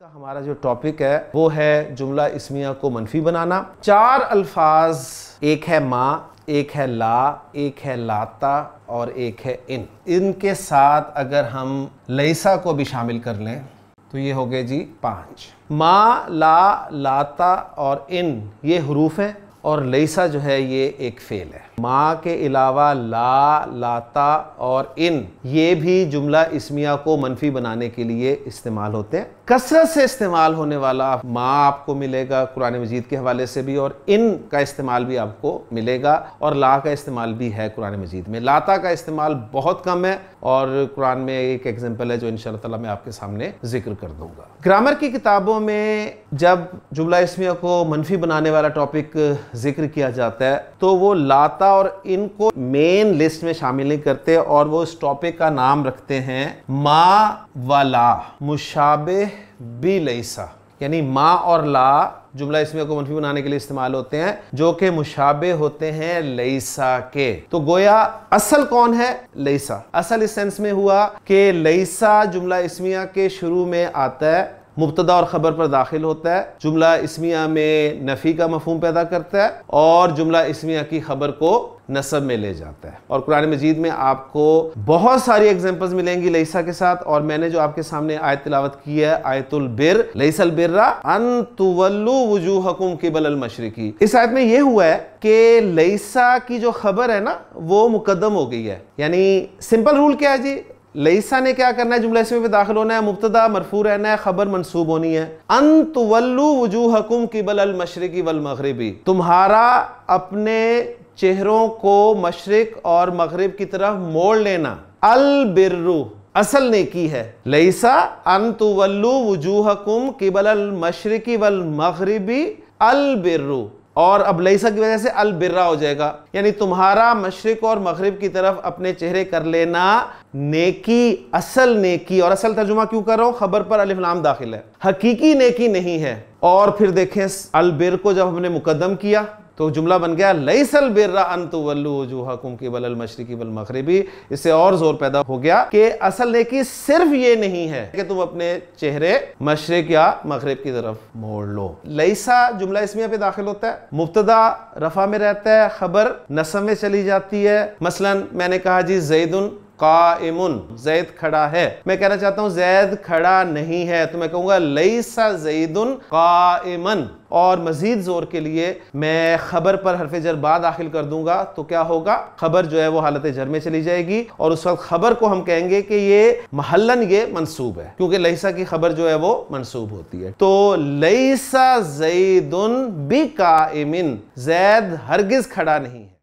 का हमारा जो टॉपिक है वो है जुमला इस्मिया को मनफी बनाना। चार अल्फाज, एक है माँ, एक है ला, एक है लाता और एक है इन। इनके साथ अगर हम लैसा को भी शामिल कर लें तो ये हो गए जी 5। माँ, ला, लाता और इन ये हरूफ हैं और लैसा जो है ये एक फेल है। माँ के अलावा ला, लाता और इन ये भी जुमला इस्मिया को मनफी बनाने के लिए इस्तेमाल होते हैं। कसरत से इस्तेमाल होने वाला माँ आपको मिलेगा कुरान मजीद के हवाले से भी, और इन का इस्तेमाल भी आपको मिलेगा, और ला का इस्तेमाल भी है कुरान मजीद में। लाता का इस्तेमाल बहुत कम है और कुरान में एक एग्जाम्पल है जो इंशाअल्लाह ताला मैं आपके सामने जिक्र कर दूंगा। ग्रामर की किताबों में जब जुमला इस्मिया को मनफी बनाने वाला टॉपिक जिक्र किया जाता है तो वो लाता और इनको मेन लिस्ट में शामिल नहीं करते और वो इस टॉपिक का नाम रखते हैं मा वाला मुशाबे बी लैसा, यानी माँ और ला जुमला इस्मिया को मनफी बनाने के लिए इस्तेमाल होते हैं जो कि मुशाबे होते हैं लैसा के। तो गोया असल कौन है? लैसा। असल इस सेंस में हुआ कि लैसा जुमला इस्मिया के शुरू में आता है, मुब्तदा और ख़बर पर दाखिल होता है, जुमला इस्मिया में नफ़ी का मफ़हूम पैदा करता है और जुमला इस्मिया की ख़बर को नसब में ले जाता है। और कुरान मजीद में आपको बहुत सारी एग्जांपल्स मिलेंगी लैसा के साथ, और मैंने जो आपके सामने आयत तिलावत की है आयतुल बिर, लैसल बिर्रा अन तुवल्लू वुजूहकुम क़िबलल मशरिकी। इस आयत में यह हुआ है कि लैसा की जो खबर है ना वो मुकद्दम हो गई है। यानी सिंपल रूल क्या है जी, लैसा ने क्या करना है? जुमला इस्मिया में दाखिल होना है, मुब्तदा मरफू रहना है, खबर मंसूब होनी है। अन तुवल्लू वुजूहकुम क़िबलल मशरिकी वल मग़रिबी, तुम्हारा अपने चेहरों को मशरिक और मगरिब की तरफ मोड़ लेना। अल बिर्रु असल नेकी है। लैसा अन तुवल्लू वुजूहकुम क़िबलल मशरिकी वल मग़रिबी अल बिर्रु, और अब लैसा की वजह से अल बिर्रा हो जाएगा, यानी तुम्हारा मशरिक और मगरिब की तरफ अपने चेहरे कर लेना नेकी, असल नेकी। और असल तर्जुमा क्यों कर रहा हूं? खबर पर अलिफ लाम दाखिल है, हकीकी नेकी नहीं है। और फिर देखें अल बिर को जब हमने मुकद्दम किया तो जुमला बन गया लैसल बिर्रा अन तुवल्लू वुजूहकुम क़िबलल मशरिकी वल मग़रिबी। इससे और जोर पैदा हो गया कि असल नेकी सिर्फ ये नहीं है कि तुम अपने चेहरे मशरिक या मगरिब की तरफ मोड़ लो। लैसा जुमला इस्मिया पे दाखिल होता है, मुब्तदा रफा में रहता है, खबर नस्ब में चली जाती है। मसलन मैंने कहा जी ज़ैदुन काइमुन, ज़ैद खड़ा है। मैं कहना चाहता हूं ज़ैद खड़ा नहीं है तो मैं कहूंगा लैसा ज़ैदुन काइमन, और मजीद जोर के लिए मैं खबर पर हरफ जर बा दाखिल कर दूंगा तो क्या होगा? खबर जो है वो हालत जर में चली जाएगी और उस वक्त खबर को हम कहेंगे कि ये महल्लन ये मंसूब है, क्योंकि लैसा की खबर जो है वो मंसूब होती है। तो लैसा ज़ैदुन बिकाइमिन, ज़ैद हरगिज खड़ा नहीं है।